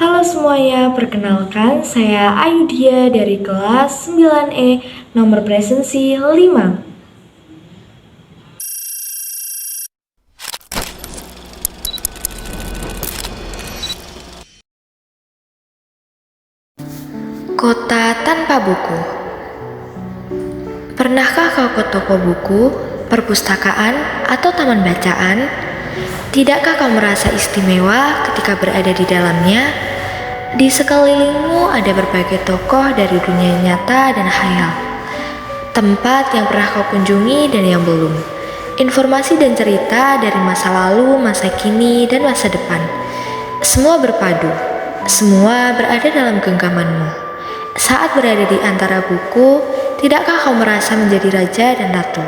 Halo semuanya, perkenalkan saya Ayudia dari kelas 9E nomor presensi 5. Kota tanpa buku. Pernahkah kau ke toko buku, perpustakaan, atau taman bacaan? Tidakkah kau merasa istimewa ketika berada di dalamnya? Di sekelilingmu ada berbagai tokoh dari dunia nyata dan khayal. Tempat yang pernah kau kunjungi dan yang belum. Informasi dan cerita dari masa lalu, masa kini, dan masa depan. Semua berpadu. Semua berada dalam genggamanmu. Saat berada di antara buku, tidakkah kau merasa menjadi raja dan ratu?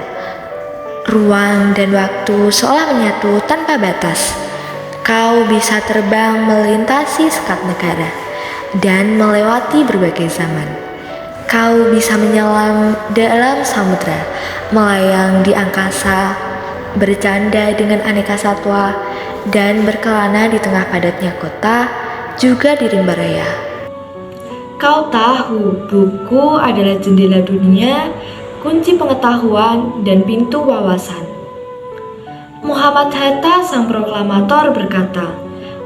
Ruang dan waktu seolah menyatu tanpa batas. Kau bisa terbang melintasi sekat negara dan melewati berbagai zaman. Kau bisa menyelam dalam samudra, melayang di angkasa, bercanda dengan aneka satwa, dan berkelana di tengah padatnya kota, juga di rimba raya. Kau tahu, buku adalah jendela dunia, kunci pengetahuan, dan pintu wawasan. Muhammad Hatta, sang proklamator, berkata,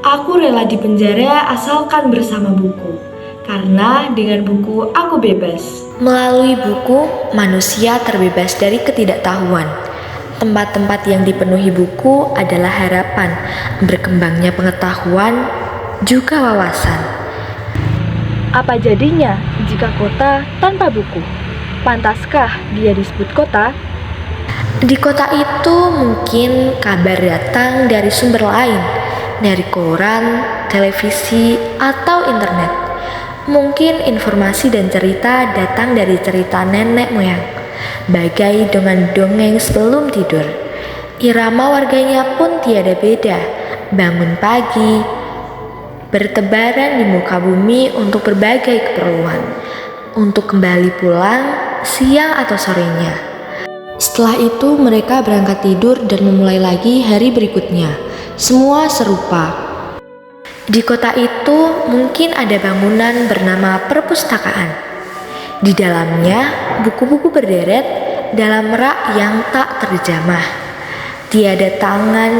"Aku rela dipenjara asalkan bersama buku, karena dengan buku aku bebas." Melalui buku, manusia terbebas dari ketidaktahuan. Tempat-tempat yang dipenuhi buku adalah harapan berkembangnya pengetahuan, juga wawasan. Apa jadinya jika kota tanpa buku? Pantaskah dia disebut kota? Di kota itu mungkin kabar datang dari sumber lain, dari koran, televisi, atau internet. Mungkin informasi dan cerita datang dari cerita nenek moyang, bagai dongeng-dongeng sebelum tidur. Irama warganya pun tiada beda, bangun pagi, bertebaran di muka bumi untuk berbagai keperluan, untuk kembali pulang siang atau sorenya. Setelah itu mereka berangkat tidur dan memulai lagi hari berikutnya. Semua serupa. Di kota itu mungkin ada bangunan bernama perpustakaan. Di dalamnya buku-buku berderet dalam rak yang tak terjamah. Tiada tangan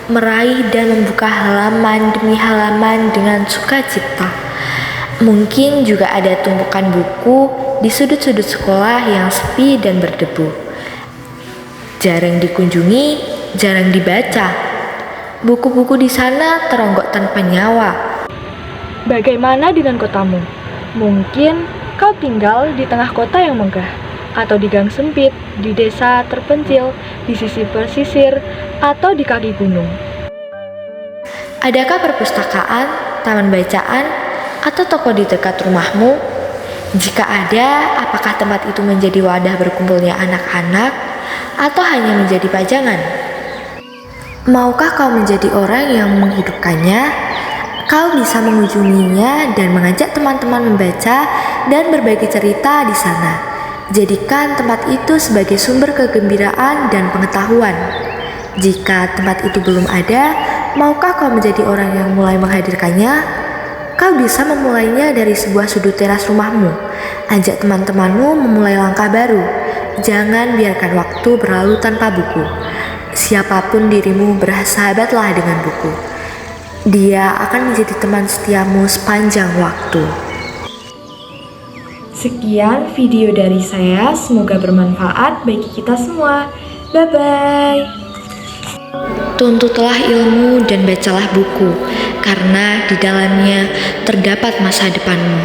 meraih dan membuka halaman demi halaman dengan sukacita. Mungkin juga ada tumpukan buku di sudut-sudut sekolah yang sepi dan berdebu. Jarang dikunjungi, jarang dibaca. Buku-buku di sana teronggok tanpa nyawa. Bagaimana dengan kotamu? Mungkin kau tinggal di tengah kota yang megah, atau di gang sempit, di desa terpencil, di sisi pesisir, atau di kaki gunung. Adakah perpustakaan, taman bacaan, atau toko di dekat rumahmu? Jika ada, apakah tempat itu menjadi wadah berkumpulnya anak-anak, atau hanya menjadi pajangan? Maukah kau menjadi orang yang menghidupkannya? Kau bisa mengunjunginya dan mengajak teman-teman membaca dan berbagi cerita di sana. Jadikan tempat itu sebagai sumber kegembiraan dan pengetahuan. Jika tempat itu belum ada, maukah kau menjadi orang yang mulai menghadirkannya? Kau bisa memulainya dari sebuah sudut teras rumahmu. Ajak teman-temanmu memulai langkah baru. Jangan biarkan waktu berlalu tanpa buku. Siapapun dirimu, bersahabatlah dengan buku. Dia akan menjadi teman setiamu sepanjang waktu. Sekian video dari saya, semoga bermanfaat bagi kita semua. Bye-bye. Tuntutlah ilmu dan bacalah buku, karena di dalamnya terdapat masa depanmu.